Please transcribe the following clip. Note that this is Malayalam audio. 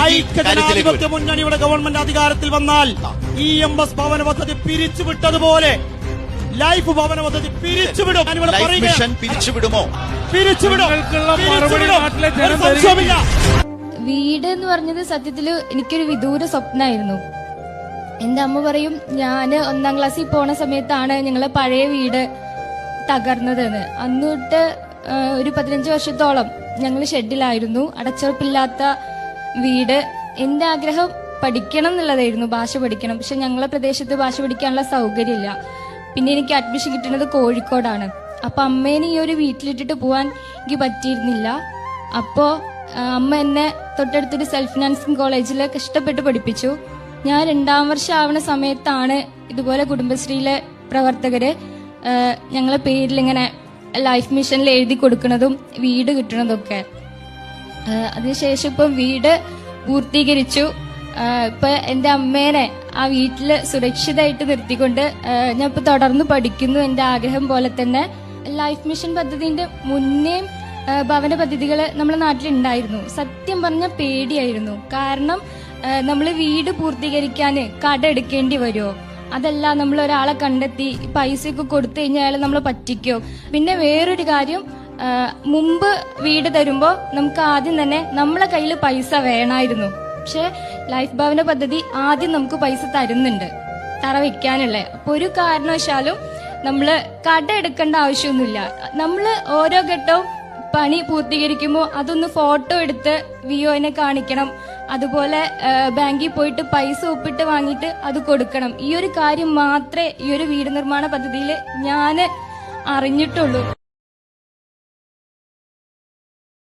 ഐക്യജനാധിപത്യ മുന്നണിയുടെ ഗവൺമെന്റ് അധികാരത്തിൽ വന്നാൽ EMS ഭവന പദ്ധതി പിരിച്ചുവിട്ടതുപോലെ ലൈഫ് ഭവന പദ്ധതി പിരിച്ചുവിടും. പിരിച്ചുവിടുമോ? പിരിച്ചുവിടും. വീട് എന്ന് പറഞ്ഞത് സത്യത്തില് എനിക്കൊരു വിദൂര സ്വപ്നമായിരുന്നു. എന്റെ അമ്മ പറയും, ഞാന് 1ാം ക്ലാസ്സിൽ പോണ സമയത്താണ് ഞങ്ങളെ പഴയ വീട് തകർന്നതെന്ന്. അന്ന് തൊട്ട് ഒരു 15 വർഷത്തോളം ഞങ്ങൾ ഷെഡിലായിരുന്നു, അടച്ചുറപ്പില്ലാത്ത വീട്. എന്റെ ആഗ്രഹം പഠിക്കണം എന്നുള്ളതായിരുന്നു, ഭാഷ പഠിക്കണം. പക്ഷെ ഞങ്ങളെ പ്രദേശത്ത് ഭാഷ പഠിക്കാനുള്ള സൗകര്യമില്ല. പിന്നെ എനിക്ക് അഡ്മിഷൻ കിട്ടുന്നത് കോഴിക്കോടാണ്. അപ്പൊ അമ്മേനെ ഈ ഒരു വീട്ടിലിട്ടിട്ട് പോവാൻ എനിക്ക് പറ്റിയിരുന്നില്ല. അപ്പോ അമ്മ എന്നെ തൊട്ടടുത്തൊരു സെൽഫ് ഫിനാൻസിങ് കോളേജിൽ കഷ്ടപ്പെട്ട് പഠിപ്പിച്ചു. ഞാൻ 2ാം വർഷം ആവണ സമയത്താണ് ഇതുപോലെ കുടുംബശ്രീയിലെ പ്രവർത്തകര് ഞങ്ങളെ പേരിൽ ഇങ്ങനെ ലൈഫ് മിഷനിൽ എഴുതി കൊടുക്കുന്നതും വീട് കിട്ടുന്നതൊക്കെ. അതിനുശേഷം ഇപ്പം വീട് പൂർത്തീകരിച്ചു. ഇപ്പൊ എന്റെ അമ്മേനെ ആ വീട്ടില് സുരക്ഷിതമായിട്ട് നിർത്തിക്കൊണ്ട് ഞാൻ ഇപ്പൊ തുടർന്ന് പഠിക്കുന്നു. എന്റെ ആഗ്രഹം പോലെ തന്നെ ലൈഫ് മിഷൻ പദ്ധതിന്റെ മുന്നേ ഭവന പദ്ധതികൾ നമ്മുടെ നാട്ടിലുണ്ടായിരുന്നു. സത്യം പറഞ്ഞ പേടിയായിരുന്നു. കാരണം നമ്മൾ വീട് പൂർത്തീകരിക്കാന് കട എടുക്കേണ്ടി വരുമോ, അതല്ല നമ്മൾ ഒരാളെ കണ്ടെത്തി പൈസയൊക്കെ കൊടുത്തു കഴിഞ്ഞാൽ അയാൾ നമ്മളെ പറ്റിക്കോ. പിന്നെ വേറൊരു കാര്യം, മുമ്പ് വീട് തരുമ്പോ നമുക്ക് ആദ്യം തന്നെ നമ്മളെ കയ്യിൽ പൈസ വേണമായിരുന്നു. പക്ഷെ ലൈഫ് ഭവന പദ്ധതി ആദ്യം നമുക്ക് പൈസ തരുന്നുണ്ട് തറ വെക്കാനുള്ള. അപ്പൊ ഒരു കാരണവശാലും നമ്മള് കട എടുക്കേണ്ട ആവശ്യമൊന്നുമില്ല. നമ്മള് ഓരോ ഘട്ടവും പണി പൂർത്തീകരിക്കുമ്പോൾ അതൊന്ന് ഫോട്ടോ എടുത്ത് വിഒനെ കാണിക്കണം. അതുപോലെ ബാങ്കിൽ പോയിട്ട് പൈസ ഒപ്പിട്ട് വാങ്ങിയിട്ട് അത് കൊടുക്കണം. ഈ ഒരു കാര്യം മാത്രമേ ഈ ഒരു വീട് നിർമ്മാണ പദ്ധതിയിൽ ഞാൻ അറിഞ്ഞിട്ടുള്ളൂ.